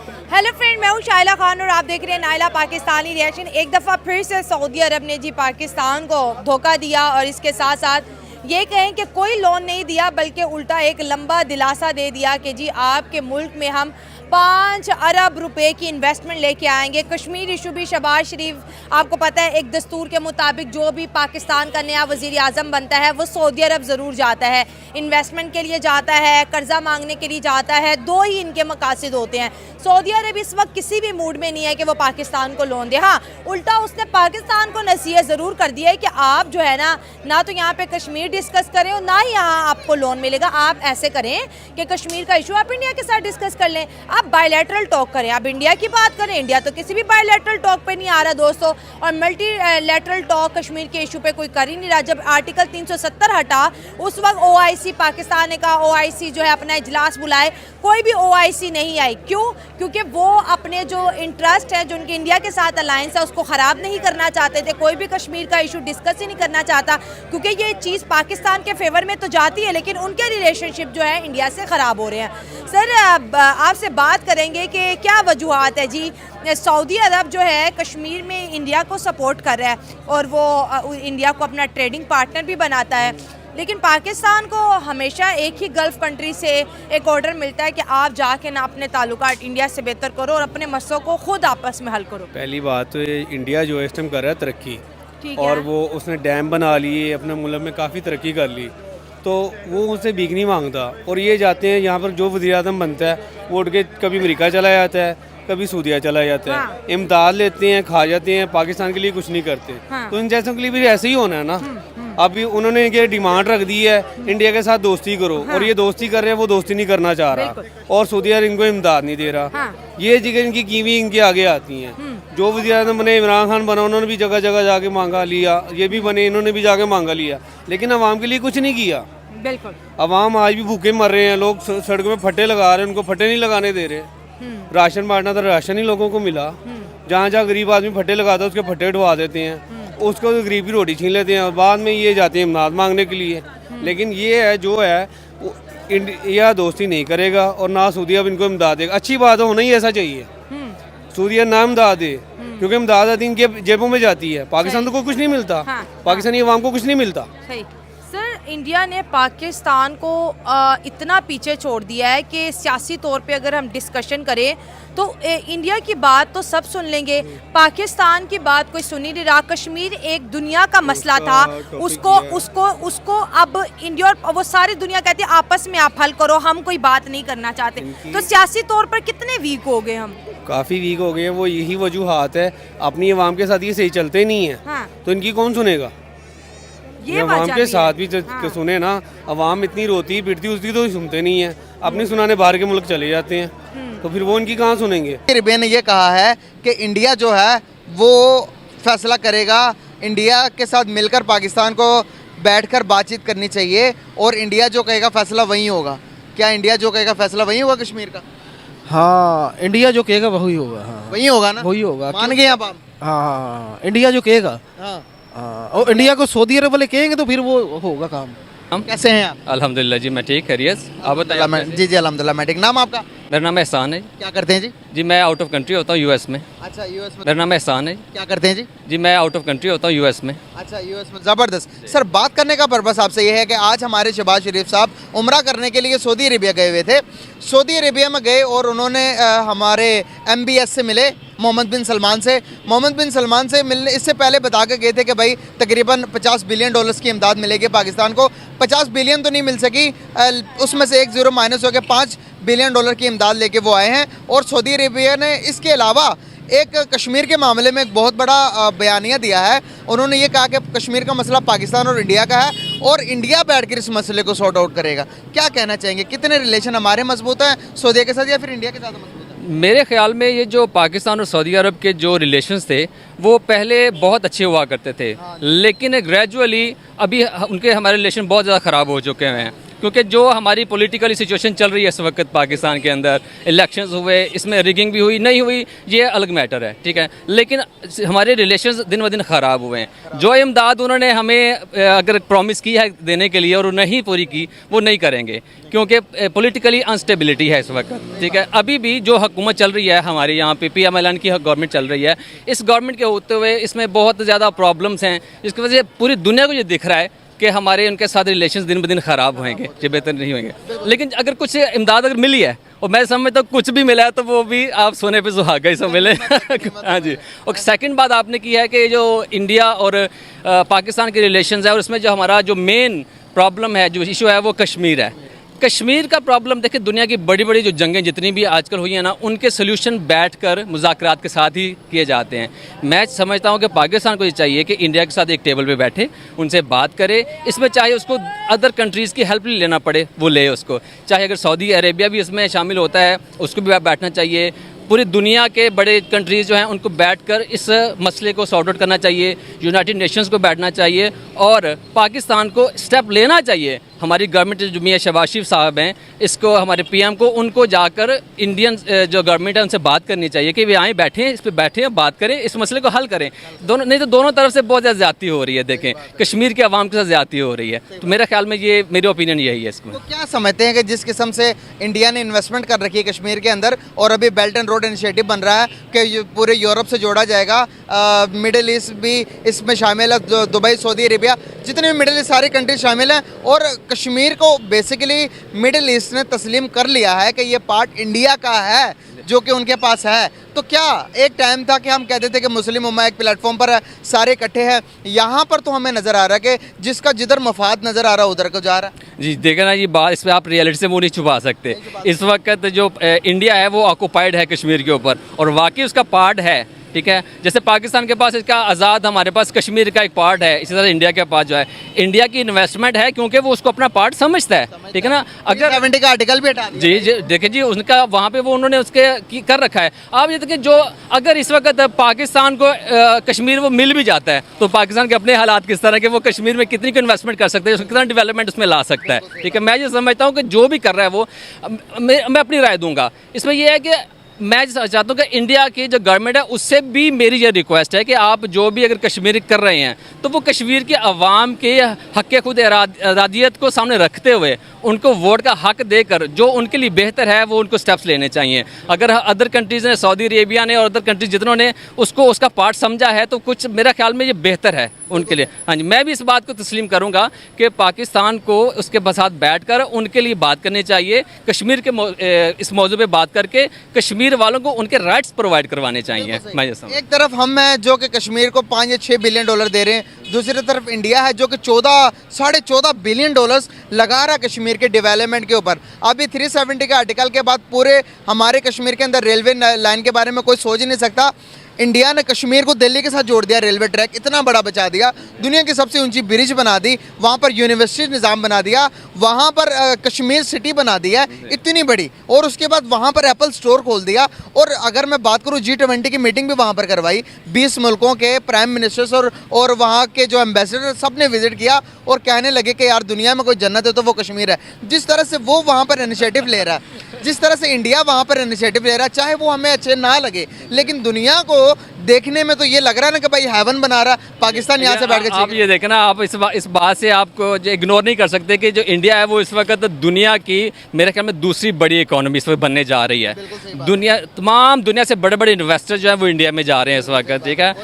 Hello friend, मैं हूँ शाइला खान और आप देख रहे हैं नाइला पाकिस्तानी रिएक्शन। एक दफ़ा फिर से सऊदी अरब ने जी पाकिस्तान को धोखा दिया और इसके साथ साथ ये कहें कि कोई लोन नहीं दिया बल्कि उल्टा एक लंबा दिलासा दे दिया कि जी आपके मुल्क में हम 5 अरब रुपए की इन्वेस्टमेंट लेके आएंगे। कश्मीर इशू भी शहबाज शरीफ, आपको पता है एक दस्तूर के मुताबिक जो भी पाकिस्तान का नया वज़ीर आज़म बनता है वो सऊदी अरब ज़रूर जाता है, इन्वेस्टमेंट के लिए जाता है, कर्जा मांगने के लिए जाता है। दो ही इनके मकासद होते हैं। सऊदी अरब इस वक्त किसी भी मूड में नहीं है कि वो पाकिस्तान को लोन दे। हाँ, उल्टा उसने पाकिस्तान को नसीहत ज़रूर कर दी है कि आप जो है ना तो यहाँ पे कश्मीर डिस्कस करें और ना ही यहाँ आपको लोन मिलेगा। आप ऐसे करें कि कश्मीर का इशू आप इंडिया के साथ डिस्कस कर लें, आप बायलैटरल टॉक करें, आप इंडिया की बात करें। इंडिया तो किसी भी बायलैटरल टॉक पे नहीं आ रहा दोस्तों, और मल्टी लैटरल टॉक कश्मीर के इशू पे कोई कर ही नहीं रहा। जब आर्टिकल 370 हटा उस वक्त OIC पाकिस्तान ने कहा OIC जो है अपना इजलास बुलाए, कोई भी OIC नहीं आई। क्यों? क्योंकि वो अपने जो इंटरेस्ट है, जो उनके इंडिया के साथ अलायंस है, उसको ख़राब नहीं करना चाहते थे। कोई भी कश्मीर का इशू डिस्कस ही नहीं करना चाहता, क्योंकि ये चीज़ पाकिस्तान के फेवर में तो जाती है लेकिन उनके रिलेशनशिप जो है इंडिया से ख़राब हो रहे हैं। सर, आपसे बात करेंगे कि क्या वजूहत है जी, सऊदी अरब जो है कश्मीर में इंडिया को सपोर्ट कर रहा है और वो इंडिया को अपना ट्रेडिंग पार्टनर भी बनाता है, लेकिन पाकिस्तान को हमेशा एक ही गल्फ़ कंट्री से एक ऑर्डर मिलता है कि आप जाके ना अपने ताल्लुकात इंडिया से बेहतर करो और अपने मसलों को खुद आपस में हल करो। पहली बात तो इंडिया जो है इस टाइम कर रहा है तरक्की, और वो उसने डैम बना लिए, अपने मुल्क में काफ़ी तरक्की कर ली, तो वो उससे भीख नहीं मांगता। और ये जाते हैं यहाँ पर जो वज़ीर आज़म बनता है वो उठ के कभी अमेरिका चला जाता है, कभी सऊदीया चला जाता है, इमदाद लेते हैं, खा जाते हैं, पाकिस्तान के लिए कुछ नहीं करते। तो इन जैसों के लिए भी ऐसे ही होना है ना। अभी उन्होंने ये डिमांड रख दी है इंडिया के साथ दोस्ती करो, और ये दोस्ती कर रहे हैं, वो दोस्ती नहीं करना चाह रहा, और सऊदी अरब इनको इमदाद नहीं दे रहा। ये जगह इनकी कीवी इनके आगे आती हैं। जो वज़ीर आज़म बने, इमरान खान बना, उन्होंने भी जगह जगह जाके मांगा लिया, ये भी बने, इन्होंने भी जाके मांगा लिया, लेकिन अवाम के लिए कुछ नहीं किया। बिल्कुल, अवाम आज भी भूखे मर रहे हैं, लोग सड़क में फट्टे लगा रहे हैं, उनको फट्टे नहीं लगाने दे रहे। राशन बांटना था, राशन ही लोगों को मिला। जहाँ जहाँ गरीब आदमी फट्टे लगाता है उसके फट्टे उठवा देते हैं, उसको तो गरीब की रोटी छीन लेते हैं, और बाद में ये जाते हैं इमदाद मांगने के लिए। लेकिन ये है जो है इंडिया दोस्ती नहीं करेगा और ना सऊदी अरब इनको इमदाद देगा। अच्छी बात है, होना ही ऐसा चाहिए। सऊदी अरब ना इमदाद दे, क्योंकि इमदाद इनके जेबों में जाती है, पाकिस्तान को कुछ नहीं मिलता, पाकिस्तानी अवाम को कुछ नहीं मिलता। सर, इंडिया ने पाकिस्तान को इतना पीछे छोड़ दिया है कि सियासी तौर पे अगर हम डिस्कशन करें तो इंडिया की बात तो सब सुन लेंगे, पाकिस्तान की बात कोई सुन ही नहीं रहा। कश्मीर एक दुनिया का मसला था, उसको अब इंडिया और वो सारी दुनिया कहती है आपस में आप हल करो, हम कोई बात नहीं करना चाहते। तो सियासी तौर पर कितने वीक हो गए हम? काफ़ी वीक हो गए हैं। वो यही वजूहात है, अपनी अवाम के साथ ये सही चलते नहीं है, तो इनकी कौन सुनेगा? ये अवाम के साथ भी सुने ना, अवाम इतनी रोती पिटती उसकी तो सुनते नहीं है, अपनी सुनाने बाहर के मुल्क चले जाते हैं, तो फिर वो इनकी कहाँ सुनेंगे? रिबिया ने ये कहा है कि इंडिया जो है वो फैसला करेगा, इंडिया के साथ मिलकर पाकिस्तान को बैठकर बातचीत करनी चाहिए और इंडिया जो कहेगा फैसला वही होगा। क्या इंडिया जो कहेगा फैसला वही होगा कश्मीर का? हाँ, इंडिया जो कहेगा वही होगा। हाँ, वही होगा ना, वही होगा। मान गए आप? हाँ, इंडिया जो कहेगा, और इंडिया को सऊदी अरब वाले कहेंगे तो फिर वो होगा काम। कैसे हैं आप? अल्हम्दुलिल्लाह जी, मैं ठीक, खैरियत। आप बताइए। जी जी अल्हम्दुलिल्लाह मैं ठीक। नाम आपका? मेरा नाम एहसान है। क्या करते हैं जी? जी मैं आउट ऑफ कंट्री होता हूँ US में। अच्छा, यूएस में। मेरा नाम एहसान है। क्या करते हैं जी? जी मैं आउट ऑफ कंट्री होता हूँ US में। अच्छा, यूएस में। ज़बरदस्त। सर, बात करने का पर्पस आपसे ये है कि आज हमारे शहबाज शरीफ साहब उम्रा करने के लिए सऊदी अरेबिया गए हुए थे। सऊदी अरेबिया में गए और उन्होंने हमारे MBS से मिले, मोहम्मद बिन सलमान से। मोहम्मद बिन सलमान से मिलने इससे पहले बता के गए थे कि भाई तकरीबन $50 बिलियन की इमदाद मिलेगी पाकिस्तान को। 50 बिलियन तो नहीं मिल सकी, उसमें से 1 ज़ीरो माइनस हो गया, $5 बिलियन की इमदाद लेके वो आए हैं। और सऊदी अरेबिया ने इसके अलावा एक कश्मीर के मामले में एक बहुत बड़ा बयानिया दिया है। उन्होंने ये कहा कि कश्मीर का मसला पाकिस्तान और इंडिया का है और इंडिया बैठकर इस मसले को सॉर्ट आउट करेगा। क्या कहना चाहेंगे, कितने रिलेशन हमारे मजबूत हैं सऊदी के साथ या फिर इंडिया के साथ मजबूत है? मेरे ख्याल में ये जो पाकिस्तान और सऊदी अरब के जो रिलेशंस थे वो पहले बहुत अच्छे हुआ करते थे, लेकिन ग्रेजुअली अभी उनके हमारे रिलेशन बहुत ज़्यादा ख़राब हो चुके हैं। क्योंकि जो हमारी पॉलिटिकली सिचुएशन चल रही है इस वक्त पाकिस्तान के अंदर, इलेक्शंस हुए, इसमें रिगिंग भी हुई नहीं हुई, ये अलग मैटर है, ठीक है, लेकिन हमारे रिलेशंस दिन ब दिन ख़राब हुए हैं। जो इमदाद उन्होंने हमें अगर प्रॉमिस की है देने के लिए और नहीं पूरी की, वो नहीं करेंगे, क्योंकि पॉलिटिकली अनस्टेबिलिटी है इस वक्त, ठीक है। अभी भी जो हुकूमत चल रही है हमारे यहाँ पे, PMLN की गवर्नमेंट चल रही है, इस गवर्नमेंट के होते हुए इसमें बहुत ज़्यादा प्रॉब्लम्स हैं, जिसकी वजह से पूरी दुनिया को ये दिख रहा है कि हमारे उनके साथ रिलेशंस दिन ब दिन ख़राब होंगे, ये बेहतर नहीं होंगे। लेकिन अगर कुछ इमदाद अगर मिली है, और मैं समझता हूँ कुछ भी मिला है, तो वो भी आप सोने पे सुहागा ही सब मिले। हाँ जी। और सेकंड बात आपने की है कि जो इंडिया और पाकिस्तान के रिलेशंस है, और इसमें जो हमारा जो मेन प्रॉब्लम है, जो इशू है, वो कश्मीर है। कश्मीर का प्रॉब्लम देखिए, दुनिया की बड़ी बड़ी जो जंगें जितनी भी आजकल हुई हैं ना, उनके सोल्यूशन बैठकर मुज़ाकरात के साथ ही किए जाते हैं। मैं समझता हूं कि पाकिस्तान को ये चाहिए कि इंडिया के साथ एक टेबल पे बैठे, उनसे बात करे, इसमें चाहे उसको अदर कंट्रीज़ की हेल्प लेना पड़े वो ले उसको, चाहे अगर सऊदी अरेबिया भी इसमें शामिल होता है उसको भी बैठना चाहिए। पूरी दुनिया के बड़े कंट्रीज़ जो हैं उनको बैठकर इस मसले को सॉर्ट आउट करना चाहिए, यूनाइटेड नेशंस को बैठना चाहिए और पाकिस्तान को स्टेप लेना चाहिए। हमारी गवर्नमेंट जो मियां शहबाज शरीफ साहब हैं, इसको हमारे PM को, उनको जाकर इंडियन जो गवर्नमेंट है उनसे बात करनी चाहिए कि वे आएँ, बैठें, इस पर बैठें, बात करें, इस मसले को हल करें। दोनों नहीं तो दोनों तरफ से बहुत ज़्यादा ज़्यादती हो रही है। देखें, कश्मीर के अवाम के साथ ज़्यादती हो रही है, तो मेरे ख्याल में ये मेरी ओपिनियन यही है इसमें। तो क्या समझते हैं कि जिस किस्म से इंडिया ने इन्वेस्टमेंट कर रखी है कश्मीर के अंदर, और अभी बेल्ट एंड रोड इनिशिएटिव बन रहा है कि पूरे यूरोप से जोड़ा जाएगा, मिडिल ईस्ट भी इसमें शामिल है, दुबई, सऊदी अरेबिया, जितने भी मिडिल ईस्ट सारी कंट्री शामिल हैं, और कश्मीर को बेसिकली मिडिल ईस्ट ने तस्लीम कर लिया है कि ये पार्ट इंडिया का है, जो कि उनके पास है। तो क्या एक टाइम था कि हम कहते थे कि मुस्लिम उम्मा एक प्लेटफॉर्म पर है, सारे इकट्ठे हैं, यहाँ पर तो हमें नज़र आ रहा है कि जिसका जिधर मफाद नज़र आ रहा है उधर को जा रहा है। जी देखें ना, ये बात, इस पर आप रियलिटी से वो नहीं छुपा सकते। इस वक्त जो इंडिया है वो ऑक्यूपाइड है कश्मीर के ऊपर, और वाकई उसका पार्ट है, ठीक है। जैसे पाकिस्तान के पास इसका आज़ाद, हमारे पास कश्मीर का एक पार्ट है, इसी तरह इंडिया के पास जो है, इंडिया की इन्वेस्टमेंट है, क्योंकि वो उसको अपना पार्ट समझता है, ठीक है ना। अगर 70 का आर्टिकल भी हटा दिया। जी देखिए जी, उनका वहाँ पे वो उन्होंने उसके कर रखा है। आप ये देखिए, जो अगर इस वक्त पाकिस्तान को कश्मीर वो मिल भी जाता है, तो पाकिस्तान के अपने हालात किस तरह के, वो कश्मीर में कितनी इन्वेस्टमेंट कर सकते हैं, कितना डेवलपमेंट उसमें ला सकता है, ठीक है। मैं ये समझता हूँ कि जो भी कर रहा है वो, मैं अपनी राय दूंगा इसमें। यह है कि मैं चाहता हूँ कि इंडिया की जो गवर्नमेंट है उससे भी मेरी ये रिक्वेस्ट है कि आप जो भी अगर कश्मीर कर रहे हैं, तो वो कश्मीर के अवाम के हक़ खुद इरादियत को सामने रखते हुए उनको वोट का हक देकर जो उनके लिए बेहतर है वो उनको स्टेप्स लेने चाहिए। अगर अदर कंट्रीज़ ने, सऊदी अरेबिया ने और अदर कंट्रीज जितनों ने उसको उसका पार्ट समझा है, तो कुछ मेरा ख्याल में ये बेहतर है उनके लिए। हाँ जी, मैं भी इस बात को तस्लीम करूँगा कि पाकिस्तान को उसके साथ बैठ कर उनके लिए बात करनी चाहिए, कश्मीर के इस मौजू पर बात करके कश्मीर वालों को उनके राइट्स प्रोवाइड करवाने चाहिए। मैं ये समझ, एक तरफ हम हैं जो कि कश्मीर को 5 या 6 बिलियन डॉलर दे रहे हैं, दूसरी तरफ इंडिया है जो कि 14-14.5 बिलियन डॉलर्स लगा रहा है कश्मीर के डेवलपमेंट के ऊपर। अभी 370 के आर्टिकल के बाद पूरे हमारे कश्मीर के अंदर रेलवे लाइन के बारे में कोई सोच ही नहीं सकता। इंडिया ने कश्मीर को दिल्ली के साथ जोड़ दिया, रेलवे ट्रैक इतना बड़ा बचा दिया, दुनिया की सबसे ऊंची ब्रिज बना दी, वहाँ पर यूनिवर्सिटी निज़ाम बना दिया, वहाँ पर कश्मीर सिटी बना दिया इतनी बड़ी, और उसके बाद वहाँ पर एप्पल स्टोर खोल दिया। और अगर मैं बात करूँ G20 की मीटिंग भी वहाँ पर करवाई, 20 मुल्कों के प्राइम मिनिस्टर्स और वहाँ के जो एम्बेसडर सब ने विजिट किया और कहने लगे कि यार दुनिया में कोई जन्नत है तो वो कश्मीर है। जिस तरह से वो वहाँ पर इनिशिएटिव ले रहा है, जिस तरह से इंडिया वहाँ पर इनिशिएटिव ले रहा है, चाहे वो हमें अच्छे ना लगे, लेकिन दुनिया को देखने में तो ये लग रहा है ना कि भाई हेवन बना रहा पाकिस्तान यहाँ से बैठ के। आप ये देखें ना, आप इस बात से आपको इग्नोर नहीं कर सकते कि जो इंडिया है वो इस वक्त दुनिया की मेरे ख्याल में दूसरी बड़ी इकोनॉमी इस वक्त बनने जा रही है। तमाम दुनिया से बड़े बड़े इन्वेस्टर जो है वो इंडिया में जा रहे हैं इस वक्त, ठीक है।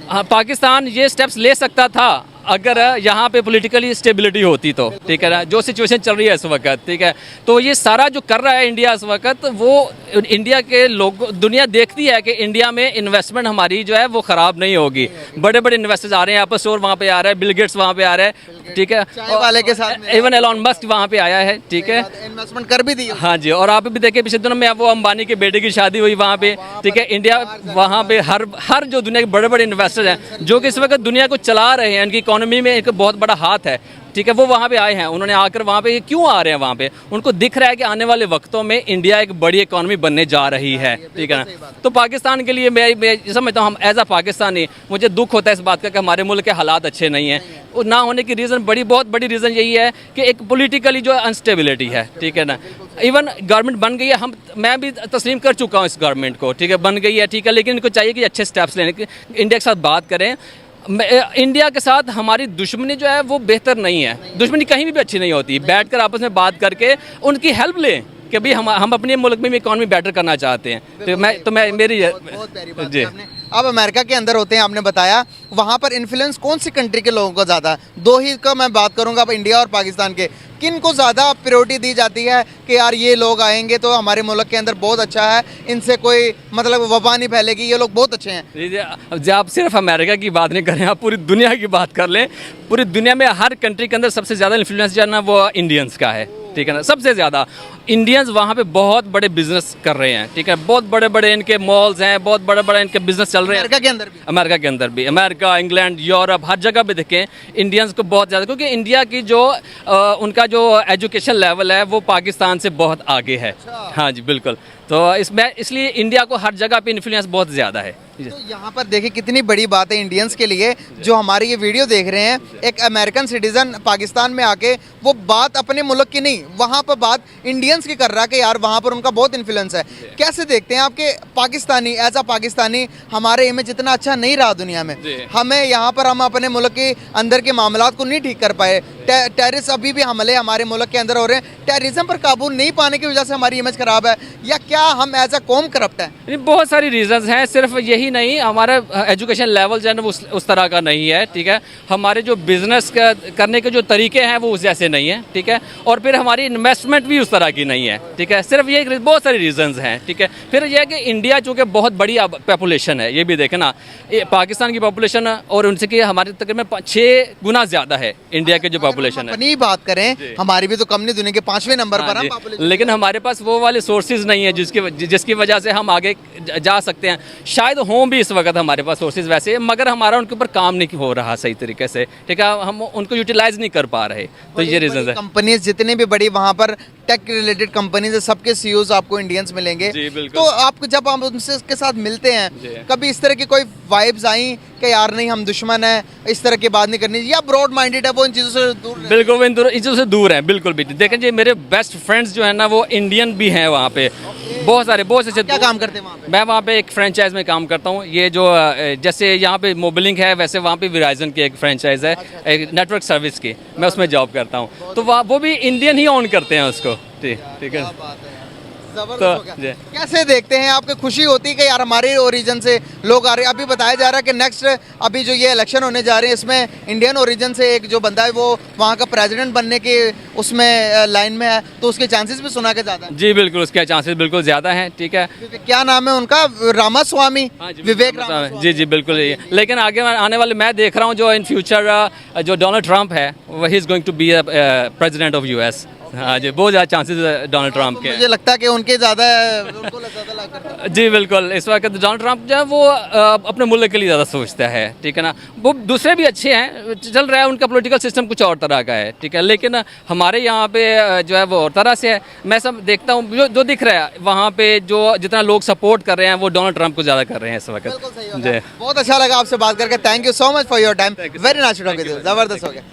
हाँ, पाकिस्तान ये स्टेप्स ले सकता था अगर यहाँ पे पॉलिटिकली स्टेबिलिटी होती तो, ठीक है ना, जो सिचुएशन चल रही है इस वक्त, ठीक है। तो ये सारा जो कर रहा है इंडिया इस वक्त, वो इंडिया के लोग, दुनिया देखती है कि इंडिया में इन्वेस्टमेंट हमारी जो है वो ख़राब नहीं होगी। बड़े बड़े इन्वेस्टर्स आ रहे हैं, एप्पल स्टोर वहाँ पे आ रहा है, बिल गेट्स वहाँ पे आ रहा है, ठीक है, वाले के साथ इवन एलॉन मस्क वहाँ पे आया है, ठीक है, इन्वेस्टमेंट कर भी दी। हाँ जी, और आप भी देखिए पिछले दिनों में वो अंबानी के बेटे की शादी हुई वहाँ पे, ठीक है। इंडिया वहाँ पे हर जो दुनिया के बड़े बड़े इन्वेस्टर हैं जो कि इस वक्त दुनिया को चला रहे हैं, उनकी इकोनॉमी में एक बहुत बड़ा हाथ है, ठीक है। वो वहाँ पे आए हैं, उन्होंने आकर वहाँ पे क्यों आ रहे हैं वहाँ पे, उनको दिख रहा है कि आने वाले वक्तों में इंडिया एक बड़ी इकोनॉमी बनने जा रही है, ठीक है ना। तो पाकिस्तान के लिए मैं समझता हूँ, हम एज अ पाकिस्तानी मुझे दुख होता है इस बात का कि हमारे मुल्क के हालात अच्छे नहीं हैं। और ना होने की रीज़न बहुत बड़ी रीज़न यही है कि एक पॉलिटिकली जो अनस्टेबिलिटी है, ठीक है ना। इवन गवर्नमेंट बन गई है, मैं भी तस्लीम कर चुका हूँ इस गवर्नमेंट को, ठीक है, बन गई है, ठीक है, लेकिन इनको चाहिए कि अच्छे स्टेप्स लेने की, इंडिया के साथ बात करें। इंडिया के साथ हमारी दुश्मनी जो है वो बेहतर नहीं है, दुश्मनी कहीं भी अच्छी नहीं होती। बैठकर आपस में बात करके उनकी हेल्प लें कि भाई हम अपने मुल्क में भी इकॉनमी बेटर करना चाहते हैं। तो मैं मेरी बहुत प्यारी बात की आपने। अब अमेरिका के अंदर होते हैं, आपने बताया वहाँ पर इन्फ्लुएंस कौन सी कंट्री के लोगों को ज़्यादा है? दो ही का मैं बात करूँगा, अब इंडिया और पाकिस्तान के, किन को ज़्यादा प्रायोरिटी दी जाती है कि यार ये लोग आएंगे तो हमारे मुल्क के अंदर बहुत अच्छा है, इनसे कोई मतलब वबा नहीं फैलेगी, ये लोग बहुत अच्छे हैं? जब आप सिर्फ अमेरिका की बात नहीं करें, आप पूरी दुनिया की बात कर लें, पूरी दुनिया में हर कंट्री के अंदर सबसे ज़्यादा इन्फ्लुएंस जो है ना वो इंडियंस का है, ठीक है ना। सबसे ज़्यादा इंडियंस वहाँ पे बहुत बड़े बिजनेस कर रहे हैं, ठीक है, बहुत बड़े बड़े इनके मॉल्स हैं, बहुत बड़े बड़े इनके बिजनेस चल रहे हैं। अमेरिका के अंदर भी? अमेरिका के अंदर भी, अमेरिका, इंग्लैंड, यूरोप, हर जगह पे देखें इंडियंस को बहुत ज़्यादा, क्योंकि इंडिया की जो उनका जो एजुकेशन लेवल है वो पाकिस्तान से बहुत आगे है। हाँ जी बिल्कुल, तो इसमें इसलिए इंडिया को हर जगह पे इन्फ्लुएंस बहुत ज़्यादा है। तो यहाँ पर देखिए कितनी बड़ी बात है इंडियंस के लिए, जो हमारी ये वीडियो देख रहे हैं, एक अमेरिकन सिटीजन पाकिस्तान में आके वो बात अपने मुल्क की नहीं, वहाँ पर बात इंडियंस की कर रहा है कि यार वहाँ पर उनका बहुत इन्फ्लुएंस है। कैसे देखते हैं आपके पाकिस्तानी, एज अ पाकिस्तानी हमारे इमेज इतना अच्छा नहीं रहा दुनिया में, हमें यहाँ पर हम अपने मुल्क के अंदर के मामलात को नहीं ठीक कर पाए, टेररिस्ट अभी भी हमले हमारे मुल्क के अंदर हो रहे हैं, टेररिज्म पर काबू नहीं पाने की वजह से हमारी इमेज खराब है, या क्या हम एज अ कौम करप्ट है? बहुत सारी रीजंस हैं, सिर्फ यही नहीं, हमारा एजुकेशन लेवल जो है ना उस तरह का नहीं है, ठीक है, हमारे जो बिजनेस करने के जो तरीके हैं वो उस जैसे नहीं है, ठीक है, और फिर हमारी इन्वेस्टमेंट भी उस तरह की नहीं है, ठीक है, सिर्फ ये बहुत सारी रीजंस हैं, ठीक है। फिर यह है कि इंडिया चूँकि बहुत बड़ी पॉपुलेशन है, ये भी देखें ना, पाकिस्तान की पॉपुलेशन और उनसे कि हमारे तकरीबन 6 गुना ज़्यादा है इंडिया के जो पॉपुलेशन है। अपनी बात करें, हमारी भी तो कम नहीं, दुनिया के 5वें नंबर पर हम पॉपुलेशन, लेकिन हमारे पास वो वाले सोर्सेज नहीं है जिसकी वजह से हम आगे जा सकते हैं। शायद हों भी इस वक्त हमारे पास सोर्सेज वैसे, मगर हमारा उनके ऊपर काम नहीं हो रहा सही तरीके से, ठीक है, हम उनको यूटिलाइज नहीं कर पा रहे, तो ये रीजन है। कंपनीज जितने भी बड़ी वहाँ पर टेक रिलेटेड कंपनीज है, सबके सीईओज आपको इंडियंस मिलेंगे। तो आप जब हम उनसे के साथ मिलते हैं, कभी इस तरह की कोई वाइब्स आई कि यार नहीं हम दुश्मन हैं, इस तरह की बात नहीं करनी, या ब्रॉड माइंडेड है, वो इन चीज़ों से दूर? बिल्कुल, वो इन चीज़ों से दूर है, बिल्कुल भी। देखें जी, मेरे बेस्ट फ्रेंड्स जो है ना वो इंडियन भी हैं वहाँ पे, बहुत सारे, बहुत अच्छे। क्या काम करते हैं वहाँ पे? मैं वहाँ पे एक फ्रेंचाइज में काम करता हूँ, ये जो जैसे यहाँ पे मोबिलिंग है वैसे वहाँ पे वेराइजन की एक फ्रेंचाइज है, एक नेटवर्क सर्विस की, मैं उसमें जॉब करता हूँ, तो वो भी इंडियन ही ऑन करते हैं उसको, ठीक है। तो कैसे देखते हैं, आपको खुशी होती है कि यार हमारे ओरिजिन से लोग आ रहे हैं? अभी बताया जा रहा है कि नेक्स्ट अभी जो ये इलेक्शन होने जा रहे हैं इसमें इंडियन ओरिजिन से एक जो बंदा है वो वहाँ का प्रेसिडेंट बनने के उसमें लाइन में है, तो उसके चांसेस भी सुना के ज़्यादा है? जी बिल्कुल, उसके चांसेस बिल्कुल ज़्यादा हैं, ठीक है। क्या नाम है उनका? रामास्वामी, विवेक रामास्वामी। जी जी बिल्कुल, लेकिन आगे आने वाले मैं देख रहा हूँ जो इन फ्यूचर जो डोनाल्ड ट्रंप है he is going to be president of US. हाँ जी, बहुत ज़्यादा चांसेस डोनाल्ड ट्रंप के। मुझे लगता है कि उनके ज़्यादा उनको ज़्यादा लाइक करता है। जी बिल्कुल, इस वक्त डोनाल्ड ट्रंप जो है वो अपने मुल्क के लिए ज़्यादा सोचता है, ठीक है ना। वो दूसरे भी अच्छे हैं, चल रहा है, उनका पॉलिटिकल सिस्टम कुछ और तरह का है, ठीक है, लेकिन हमारे यहाँ पे जो है वो और तरह से है। मैं सब देखता हूँ जो दिख रहा है वहाँ पे जो जितना लोग सपोर्ट कर रहे हैं वो डोनाल्ड ट्रंप को ज़्यादा कर रहे हैं इस वक्त। जी, बहुत अच्छा लगा आपसे बात करके, thank you so much for your time, very nice to talk with you, ज़बरदस्त हो गया।